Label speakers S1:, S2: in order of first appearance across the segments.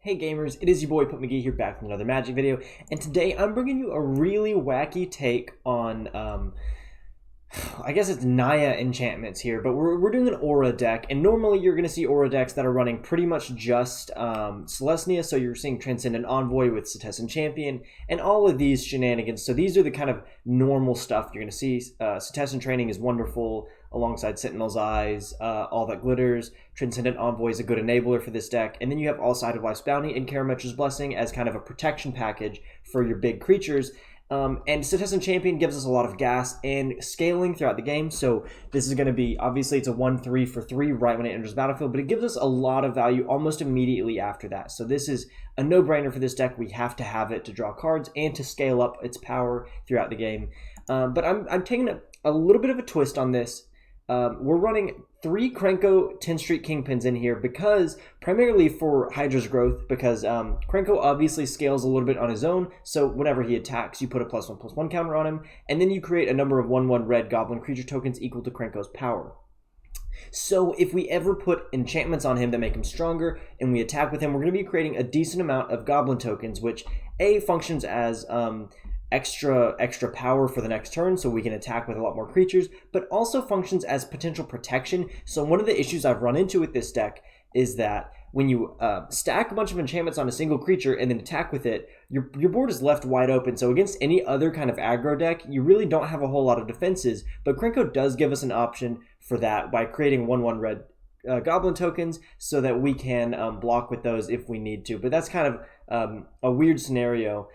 S1: Hey gamers, it is your boy MtG here back with another Magic video, and today I'm bringing you a really wacky take on, I guess it's Naya enchantments here, but we're doing an aura deck, and normally you're going to see aura decks that are running pretty much just Celestia, so you're seeing Transcendent Envoy with Setessan Champion, and all of these shenanigans. So these are the kind of normal stuff you're going to see. Setessan Training is wonderful, alongside Sentinel's Eyes, All That Glitters. Transcendent Envoy is a good enabler for this deck, and then you have Alseid of Life's Bounty and Karametra's Blessing as kind of a protection package for your big creatures. And Setessan Champion gives us a lot of gas and scaling throughout the game, so this is going to be, obviously it's a 1-3 for 3 right when it enters the battlefield, but it gives us a lot of value almost immediately after that. So this is a no-brainer for this deck. We have to have it to draw cards and to scale up its power throughout the game. But I'm taking a little bit of a twist on this. We're running 3 Krenko 10th Street Kingpins in here because, primarily for Hydra's growth, because Krenko obviously scales a little bit on his own, so whenever he attacks, you put a +1/+1 counter on him, and then you create a number of 1/1 red goblin creature tokens equal to Krenko's power. So if we ever put enchantments on him that make him stronger, and we attack with him, we're going to be creating a decent amount of goblin tokens, which A, functions as extra power for the next turn, so we can attack with a lot more creatures, but also functions as potential protection. So one of the issues I've run into with this deck is that when you stack a bunch of enchantments on a single creature and then attack with it, your board is left wide open. So against any other kind of aggro deck, you really don't have a whole lot of defenses, but Krenko does give us an option for that by creating 1/1 red goblin tokens so that we can block with those if we need to. But that's kind of a weird scenario.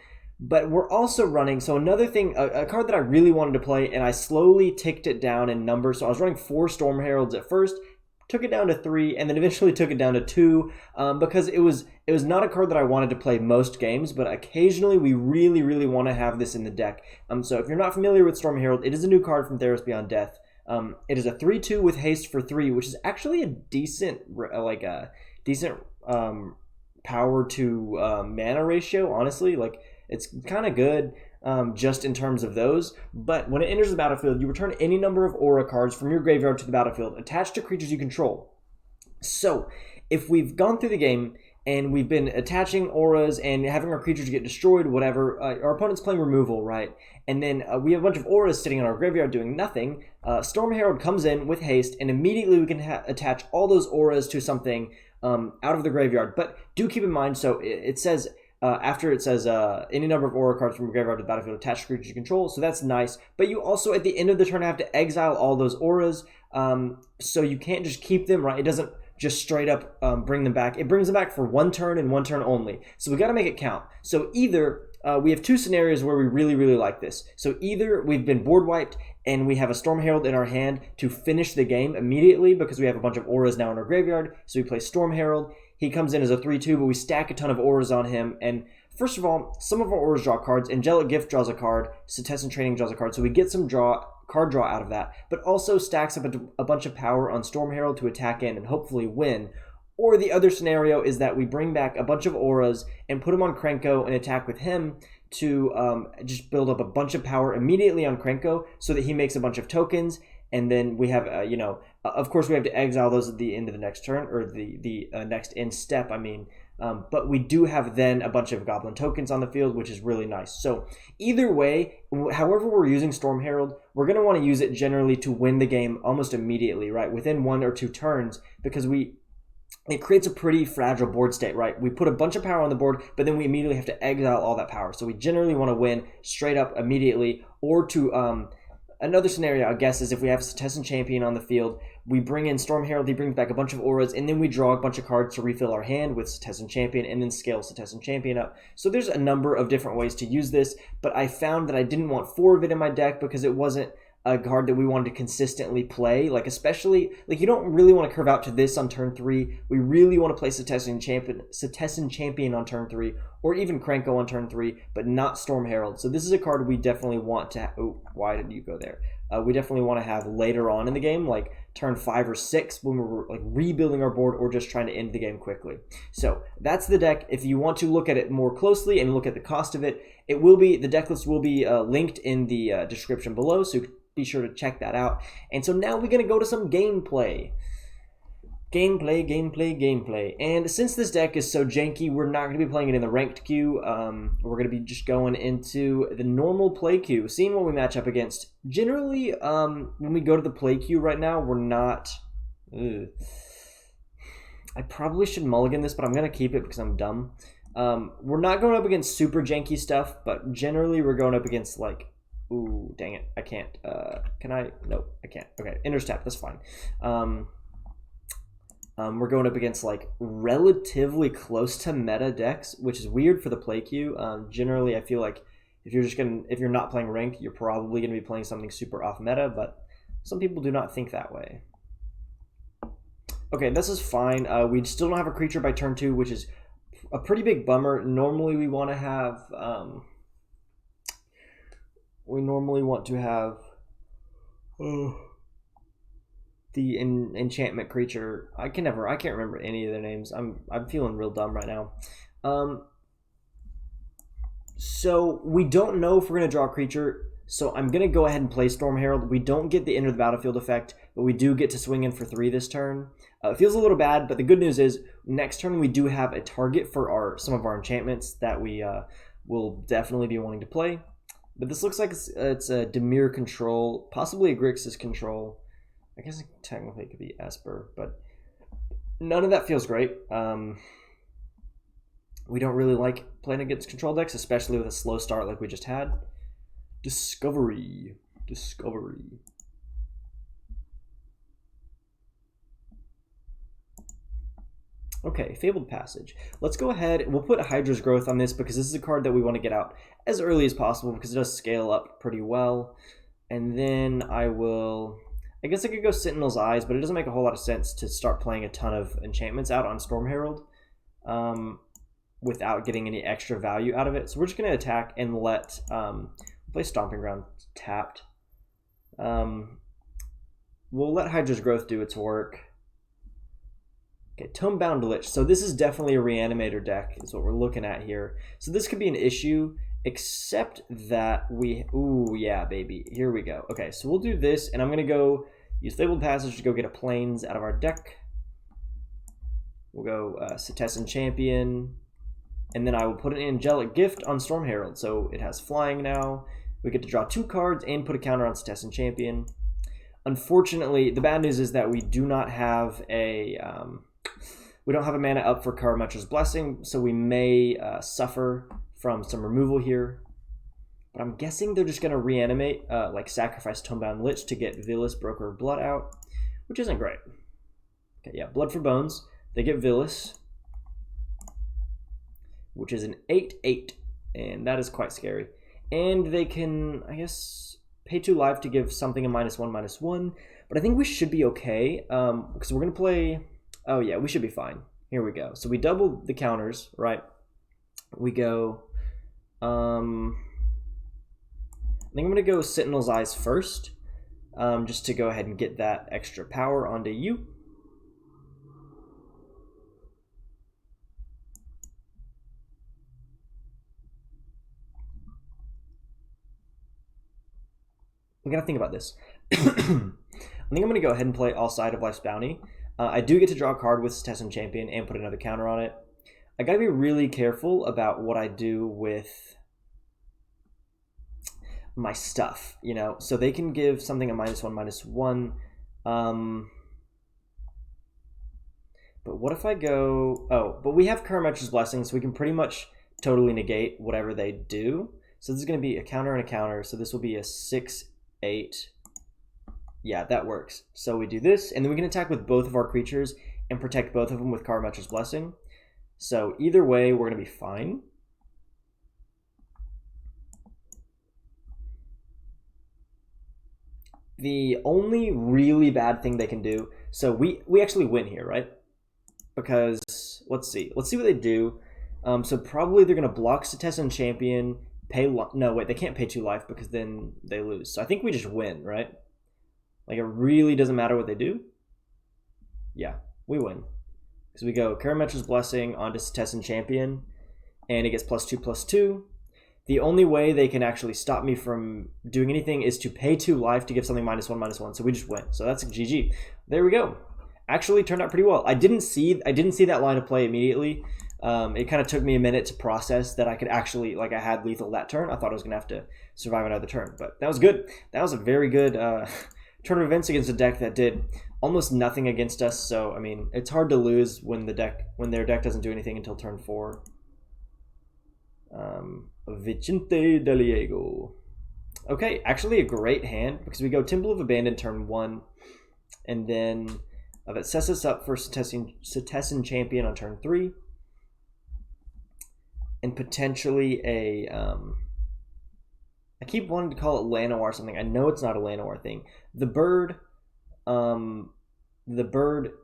S1: But we're also running, so another thing, a card that I really wanted to play, and I slowly ticked it down in number. So I was running 4 Storm Heralds at first, took it down to 3, and then eventually took it down to 2, because it was not a card that I wanted to play most games, but occasionally we really want to have this in the deck. So if you're not familiar with Storm Herald, it is a new card from Theros Beyond Death. It is a 3/2 with haste for 3, which is actually a decent, power to mana ratio, honestly. Like, it's kind of good just in terms of those. But when it enters the battlefield, you return any number of aura cards from your graveyard to the battlefield attached to creatures you control. So if we've gone through the game and we've been attaching auras and having our creatures get destroyed, whatever, our opponent's playing removal, right? And then we have a bunch of auras sitting in our graveyard doing nothing. Storm Herald comes in with haste, and immediately we can attach all those auras to something out of the graveyard. But do keep in mind, so it says... after it says any number of aura cards from your graveyard to the battlefield attached to creatures you control, so that's nice. But you also, at the end of the turn, have to exile all those auras, so you can't just keep them, right? It doesn't just straight up bring them back. It brings them back for 1 turn and 1 turn only. So we got to make it count. So either we have 2 scenarios where we really like this. So either we've been board wiped and we have a Storm Herald in our hand to finish the game immediately because we have a bunch of auras now in our graveyard. So we play Storm Herald. He comes in as a 3/2, but we stack a ton of auras on him. And first of all, some of our auras draw cards. Angelic Gift draws a card. Setessan Training draws a card. So we get some card draw out of that. But also stacks up a bunch of power on Storm Herald to attack in and hopefully win. Or the other scenario is that we bring back a bunch of auras and put them on Krenko and attack with him to just build up a bunch of power immediately on Krenko so that he makes a bunch of tokens. And then we have, of course we have to exile those at the end of the next turn, or the next end step, I mean. But we do have then a bunch of goblin tokens on the field, which is really nice. So either way, however we're using Storm Herald, we're going to want to use it generally to win the game almost immediately, right? Within 1 or 2 turns, because it creates a pretty fragile board state, right? We put a bunch of power on the board, but then we immediately have to exile all that power. So we generally want to win straight up immediately, or to... Another scenario, I guess, is if we have Setessan Champion on the field, we bring in Storm Herald, he brings back a bunch of auras, and then we draw a bunch of cards to refill our hand with Setessan Champion, and then scale Setessan Champion up. So there's a number of different ways to use this, but I found that I didn't want 4 of it in my deck because it wasn't a card that we wanted to consistently play. Like, especially, like, you don't really want to curve out to this on turn 3. We really want to play Setessan Champion on turn 3, or even Krenko on turn 3, but not Storm Herald. So this is a card we definitely want to... Oh, why did you go there? We definitely want to have later on in the game, like turn 5 or 6, when we're like rebuilding our board or just trying to end the game quickly. So that's the deck. If you want to look at it more closely and look at the cost of it, the deck list will be linked in the description below, so be sure to check that out. And so now we're going to go to some gameplay. Gameplay, gameplay, gameplay. And since this deck is so janky, we're not going to be playing it in the ranked queue. We're going to be just going into the normal play queue, seeing what we match up against. Generally, when we go to the play queue right now, we're not... I probably should mulligan this, but I'm going to keep it because I'm dumb. We're not going up against super janky stuff, but generally we're going up against, like... Ooh, dang it. I can't. Can I? Nope, I can't. Okay, Ender's Tap, that's fine. We're going up against like relatively close to meta decks, which is weird for the play queue. Generally, I feel like if you're not playing ranked, you're probably gonna be playing something super off meta, but some people do not think that way. Okay, this is fine. We still don't have a creature by turn 2, which is a pretty big bummer. Normally, we want to have. We normally want to have. The enchantment creature. I can't remember any of their names. I'm feeling real dumb right now. So we don't know if we're gonna draw a creature. So I'm gonna go ahead and play Storm Herald. We don't get the enter the battlefield effect, but we do get to swing in for 3 this turn. It feels a little bad, but the good news is next turn we do have a target for some of our enchantments that we will definitely be wanting to play. But this looks like it's a Dimir control, possibly a Grixis control. I guess technically it could be Esper, but none of that feels great. We don't really like playing against control decks, especially with a slow start like we just had. Discovery. Okay, Fabled Passage. Let's go ahead. We'll put Hydra's Growth on this because this is a card that we want to get out as early as possible because it does scale up pretty well. And then I guess I could go Sentinel's Eyes, but it doesn't make a whole lot of sense to start playing a ton of enchantments out on Storm Herald without getting any extra value out of it. So we're just going to attack and let play Stomping Ground tapped. We'll let Hydra's Growth do its work. Okay, Tomebound Lich. So this is definitely a Reanimator deck is what we're looking at here. So this could be an issue, except that ooh, yeah, baby. Here we go. Okay, so we'll do this, and I'm going to go use Fabled Passage to go get a Plains out of our deck. We'll go Setessan Champion, and then I will put an Angelic Gift on Storm Herald. So it has flying now. We get to draw 2 cards and put a counter on Setessan Champion. Unfortunately, the bad news is that we do not have a... we don't have a mana up for Karametra's Blessing, so we may suffer from some removal here. But I'm guessing they're just going to reanimate, like sacrifice Tomebound Lich to get Vilis, Broker of Blood out, which isn't great. Okay, yeah, Blood for Bones. They get Vilis, which is an 8/8, and that is quite scary. And they can, I guess, pay 2 life to give something a -1/-1, but I think we should be okay, because we're going to play... Oh yeah, we should be fine. Here we go. So we double the counters, right? We go... I think I'm going to go Sentinel's Eyes first, just to go ahead and get that extra power onto you. We gotta think about this. I think I'm gonna go ahead and play Alseid of Life's Bounty. I do get to draw a card with Setessan Champion and put another counter on it. I gotta be really careful about what I do with my stuff, you know? So they can give something a -1/-1. But what if I go... Oh, but we have Karametra's Blessing, so we can pretty much totally negate whatever they do. So this is gonna be a counter and a counter, so this will be a 6/8. Yeah, that works. So we do this, and then we can attack with both of our creatures and protect both of them with Karametra's Blessing. So either way, we're going to be fine. The only really bad thing they can do... So we actually win here, right? Because, let's see what they do. So probably they're going to block Setessan Champion, no, wait, they can't pay 2 life because then they lose. So I think we just win, right? Like, it really doesn't matter what they do. Yeah, we win. Because we go Karametra's Blessing onto Setessan Champion, and it gets +2/+2. The only way they can actually stop me from doing anything is to pay 2 life to give something -1/-1, so we just win. So that's a GG. There we go. actually turned out pretty well. I didn't see that line of play immediately. It kind of took me a minute to process that I could actually, like, I had lethal that turn. I thought I was going to have to survive another turn, but that was good. That was a very good turn of events against a deck that did almost nothing against us. So, I mean, it's hard to lose when their deck doesn't do anything until turn 4. Vicente Deliego. Okay, actually a great hand because we go Temple of Abandon turn 1, and then that sets us up for Setessan Champion on turn 3. And potentially a, I keep wanting to call it Llanowar or something. I know it's not a Llanowar thing. The bird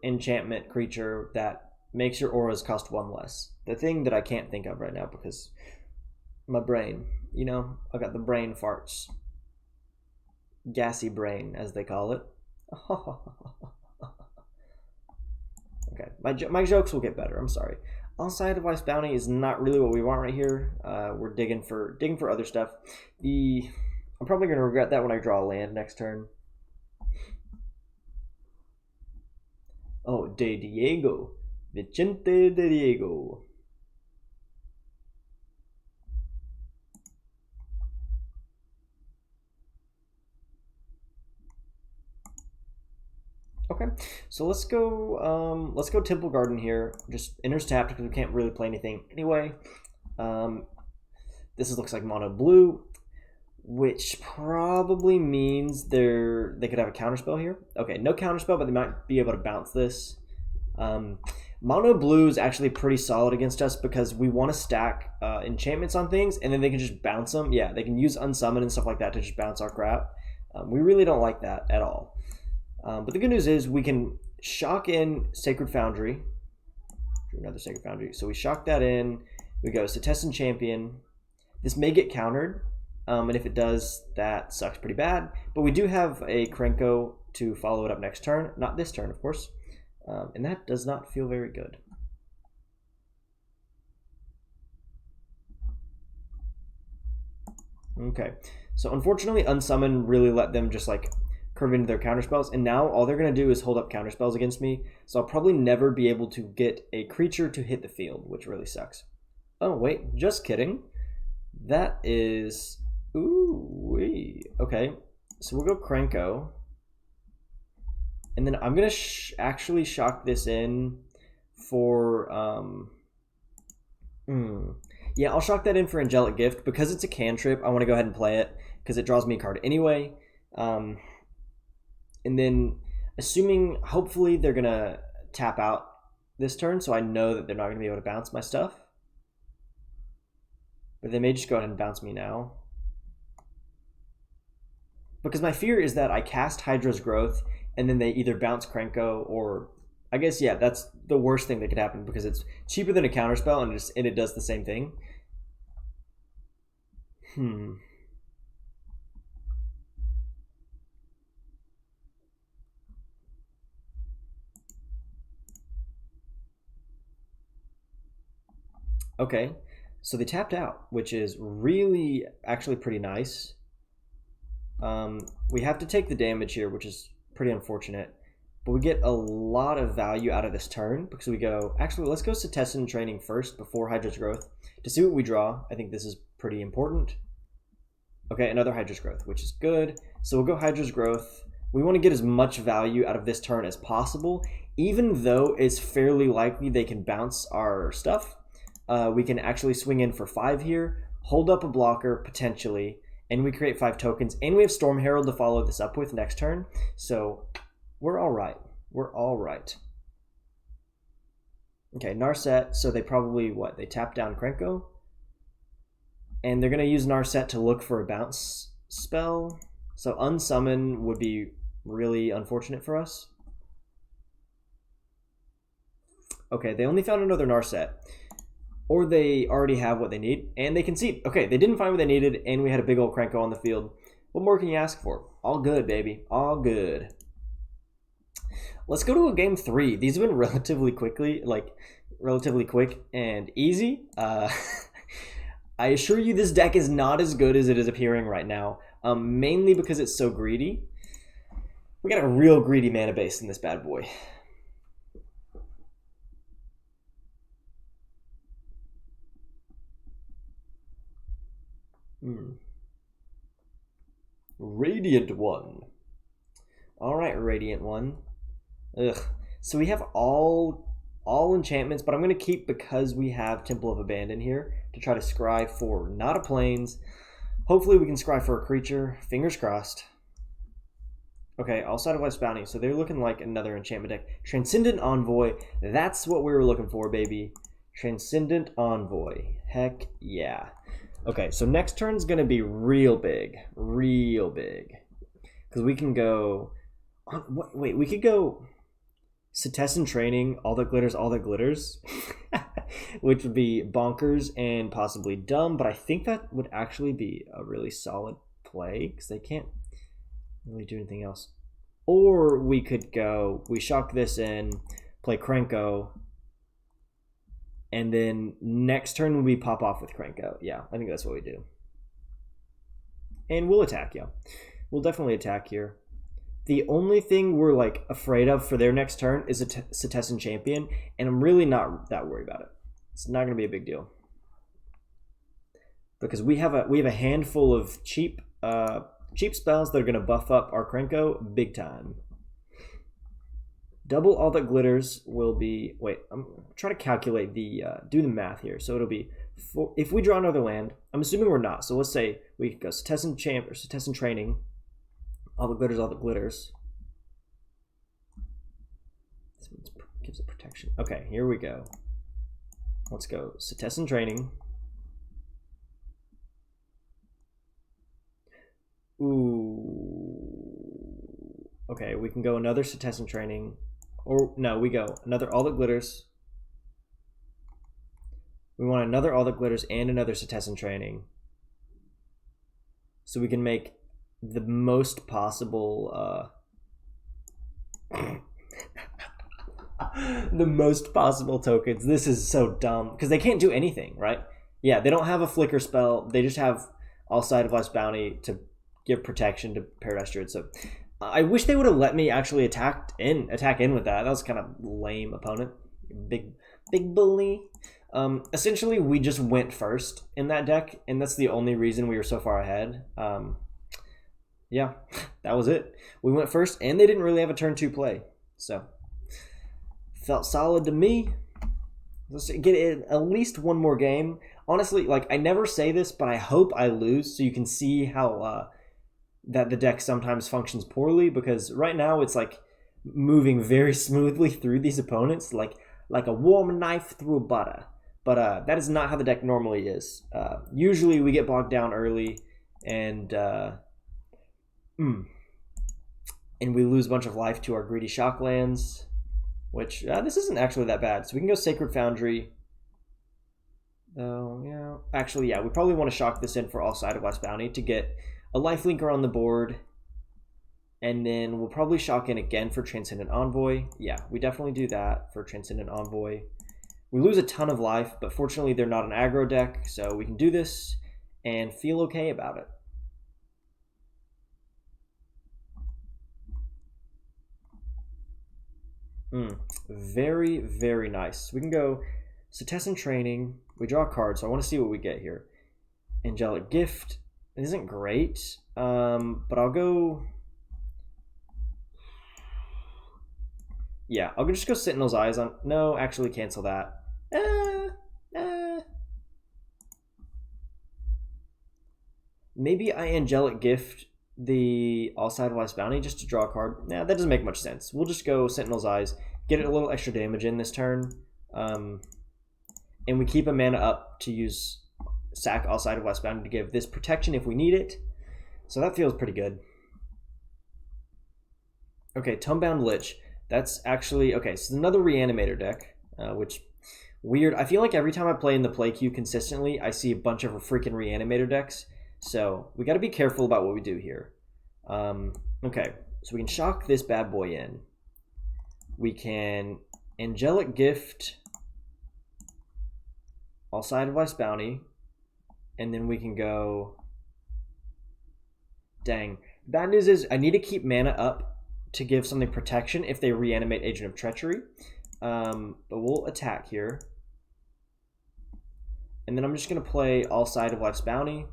S1: enchantment creature that makes your auras cost 1 less. The thing that I can't think of right now because my brain, you know, I got the brain farts. Gassy brain, as they call it. Okay, my jokes will get better. I'm sorry. Alseid of Ice Bounty is not really what we want right here. We're digging for other stuff. I'm probably going to regret that when I draw a land next turn. Oh, De Diego. Vicente De Diego. Okay, so let's go Temple Garden here. Just enters tapped because we can't really play anything anyway. This looks like mono blue, which probably means they could have a counterspell here. Okay, no counterspell, but they might be able to bounce this. Mono blue is actually pretty solid against us because we want to stack enchantments on things, and then they can just bounce them. Yeah, they can use unsummon and stuff like that to just bounce our crap. We really don't like that at all. But the good news is we can shock in Sacred Foundry. Another Sacred Foundry. So we shock that in. We go Setessan Champion. This may get countered. And if it does, that sucks pretty bad. But we do have a Krenko to follow it up next turn. Not this turn, of course. And that does not feel very good. Okay. So unfortunately, Unsummon really let them just like curve into their counterspells, and now all they're going to do is hold up counterspells against me, so I'll probably never be able to get a creature to hit the field, which really sucks. Oh, wait, just kidding. That is... Ooh-wee. Okay, so we'll go Krenko, and then I'm going to actually shock this in for... Yeah, I'll shock that in for Angelic Gift. Because it's a cantrip, I want to go ahead and play it, because it draws me a card anyway. And then, assuming, hopefully, they're going to tap out this turn, so I know that they're not going to be able to bounce my stuff. But they may just go ahead and bounce me now. Because my fear is that I cast Hydra's Growth, and then they either bounce Krenko, or... I guess, yeah, that's the worst thing that could happen, because it's cheaper than a counterspell, and it does the same thing. Okay, so they tapped out, which is really actually pretty nice. We have to take the damage here, which is pretty unfortunate. But we get a lot of value out of this turn because we go... Actually, let's go Setessan Training first before Hydra's Growth to see what we draw. I think this is pretty important. Okay, another Hydra's Growth, which is good. So we'll go Hydra's Growth. We want to get as much value out of this turn as possible, even though it's fairly likely they can bounce our stuff. We can actually swing in for 5 here, hold up a blocker potentially, and we create 5 tokens. And we have Storm Herald to follow this up with next turn. So we're all right. We're all right. Okay, Narset. So they probably, what? They tap down Krenko. And they're going to use Narset to look for a bounce spell. So Unsummon would be really unfortunate for us. Okay, they only found another Narset. Or they already have what they need, and they concede. Okay, they didn't find what they needed, and we had a big old Krenko on the field. What more can you ask for? All good, baby. All good. Let's go to a game 3. These have been relatively quick and easy. I assure you this deck is not as good as it is appearing right now, mainly because it's so greedy. We got a real greedy mana base in this bad boy. Radiant One. Alright, Radiant One. Ugh. So we have all enchantments, but I'm going to keep, because we have Temple of Abandon here, to try to scry for not a plains. Hopefully we can scry for a creature. Fingers crossed. Okay, Alseid of Life's Bounty. So they're looking like another enchantment deck. Transcendent Envoy. That's what we were looking for, baby. Transcendent Envoy. Heck yeah. Okay, so next turn's going to be real big. Real big. Because we can go... Wait, we could go... Setessan Training, all that glitters, which would be bonkers and possibly dumb, but I think that would actually be a really solid play, because they can't really do anything else. Or we could go, we shock this in, play Krenko, and then next turn we pop off with Krenko. Yeah, I think that's what we do. And we'll attack, yeah. We'll definitely attack here. The only thing we're like afraid of for their next turn is a Setessan Champion, and I'm really not that worried about it. It's not going to be a big deal because we have a handful of cheap spells that are going to buff up our Krenko big time. Double all that glitters will be. Wait, I'm trying to calculate the do the math here. So it'll be if we draw another land. I'm assuming we're not. So let's say we go Setessan Champ or Setessan Training. All the glitters. This one gives it protection. Okay, here we go. Let's go. Setessan Training. Ooh. Okay, we can go another Setessan Training. Or, no, we go another All That Glitters. We want another All That Glitters and another Setessan Training. So we can make the most possible the most possible tokens. This is so dumb because they can't do anything, right? Yeah, they don't have a flicker spell. They just have Alseid of Life's Bounty to give protection to Paradise Druid. So I wish they would have let me actually attack in with that. That was kind of lame opponent. Big bully. Essentially we just went first in that deck, and that's the only reason we were so far ahead. Yeah, that was it. We went first, and they didn't really have a turn 2 play. So, felt solid to me. Let's get at least one more game. Honestly, like, I never say this, but I hope I lose so you can see how that the deck sometimes functions poorly, because right now it's, like, moving very smoothly through these opponents, like a warm knife through butter. But that is not how the deck normally is. Usually we get bogged down early, and we lose a bunch of life to our greedy shock lands, which this isn't actually that bad. So we can go Sacred Foundry. Oh, yeah. Actually, yeah, we probably want to shock this in for Alseid of Life's Bounty to get a lifelinker on the board. And then we'll probably shock in again for Transcendent Envoy. Yeah, we definitely do that for Transcendent Envoy. We lose a ton of life, but fortunately they're not an aggro deck, so we can do this and feel okay about it. Very, very nice. We can go Setessan Training. We draw a card, so I want to see what we get here. Angelic Gift. It isn't great, but I'll go... Yeah, I'll just go Sentinel's Eyes on... No, actually cancel that. Maybe I Angelic Gift the Alseid of Life's Bounty just to draw a card. Nah, that doesn't make much sense. We'll just go Sentinel's Eyes, get a little extra damage in this turn, and we keep a mana up to use sack Alseid of Life's Bounty to give this protection if we need it. So that feels pretty good. Okay, Tomebound Lich. That's actually... Okay, so another Reanimator deck, which... Weird. I feel like every time I play in the play queue consistently, I see a bunch of freaking Reanimator decks. So we got to be careful about what we do here. Okay, so we can shock this bad boy in. We can Angelic Gift Alseid of Life's Bounty, and then we can go... Dang. Bad news is I need to keep mana up to give something protection if they reanimate Agent of Treachery. But we'll attack here. And then I'm just going to play Alseid of Life's Bounty.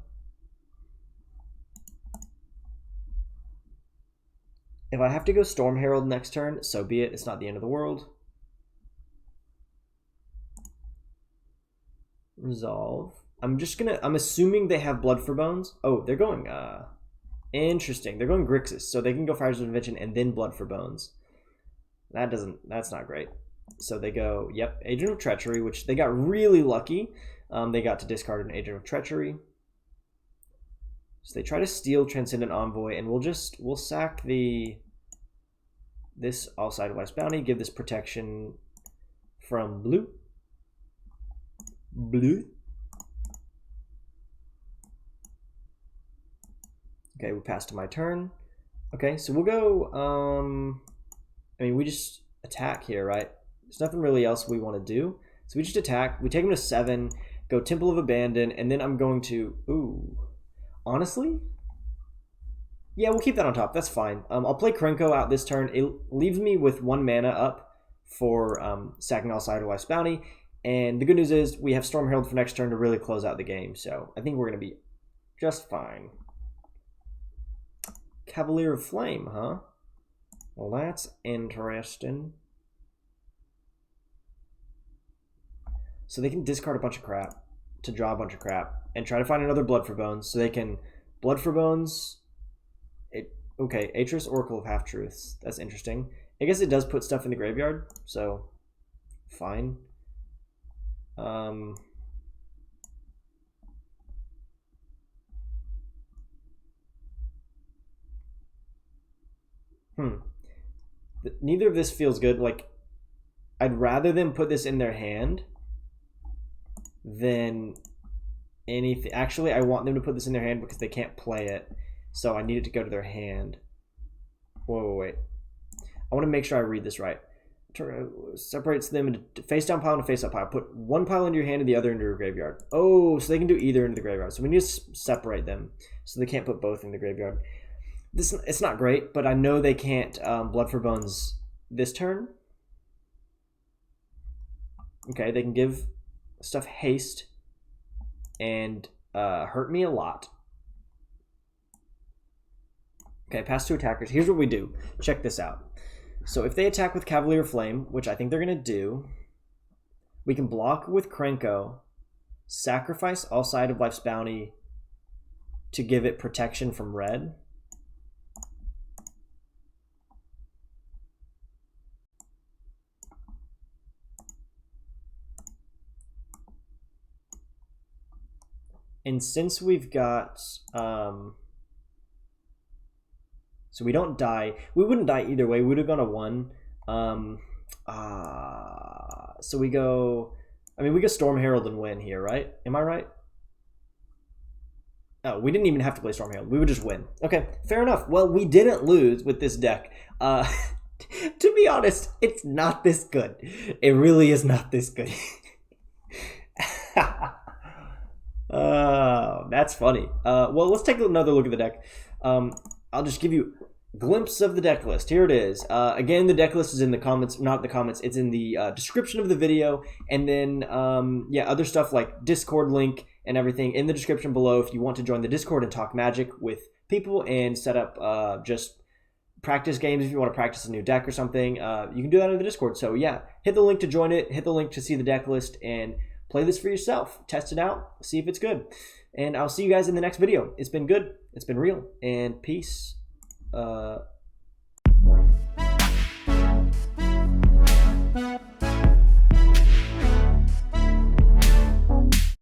S1: If I have to go Storm Herald next turn, so be it. It's not the end of the world. Resolve. I'm assuming they have Blood for Bones. Oh, they're going, interesting. They're going Grixis, so they can go Fires of Invention and then Blood for Bones. That's not great. So they go, yep, Agent of Treachery, which they got really lucky. They got to discard an Agent of Treachery. So they try to steal Transcendent Envoy, and we'll sack this Alseid of Life's Bounty, give this protection from blue. Okay, we pass to my turn. Okay, so we'll go, I mean, we just attack here, right? There's nothing really else we want to do. So we just attack. We take them to 7, go Temple of Abandon, and then I'm going to, ooh, honestly? Yeah, we'll keep that on top. That's fine. I'll play Krenko out this turn. It leaves me with 1 mana up for sacking Alseid of Life's Bounty. And the good news is we have Storm Herald for next turn to really close out the game. So I think we're going to be just fine. Cavalier of Flame, huh? Well, that's interesting. So they can discard a bunch of crap to draw a bunch of crap and try to find another Blood for Bones. So they can Blood for Bones. Okay, Atris, Oracle of Half-Truths. That's interesting. I guess it does put stuff in the graveyard, so fine. Neither of this feels good. Like, I'd rather them put this in their hand than anything. Actually, I want them to put this in their hand because they can't play it. So I need it to go to their hand. Whoa, wait. I want to make sure I read this right. Separates them into face down pile and a face up pile. Put one pile into your hand and the other into your graveyard. Oh, so they can do either into the graveyard. So we need to separate them so they can't put both in the graveyard. It's not great, but I know they can't Blood for Bones this turn. Okay, they can give stuff haste and hurt me a lot. Okay, pass 2 attackers. Here's what we do. Check this out. So if they attack with Cavalier Flame, which I think they're going to do, we can block with Krenko, sacrifice Alseid of Life's Bounty to give it protection from red. And since we've got, so we don't die. We wouldn't die either way. We would have gone a 1. So we go, I mean, we go Storm Herald and win here, right? Am I right? Oh, we didn't even have to play Storm Herald. We would just win. Okay, fair enough. Well, we didn't lose with this deck. To be honest, it's not this good. It really is not this good. That's funny. Well, let's take another look at the deck. I'll just give you a glimpse of the deck list. Here it is. Again, the deck list is in the comments, not the comments. It's in the description of the video. And then, yeah, other stuff like Discord link and everything in the description below if you want to join the Discord and talk Magic with people and set up just practice games if you want to practice a new deck or something. You can do that in the Discord. So, yeah, hit the link to join it. Hit the link to see the deck list and play this for yourself. Test it out. See if it's good. And I'll see you guys in the next video. It's been good. It's been real. And peace.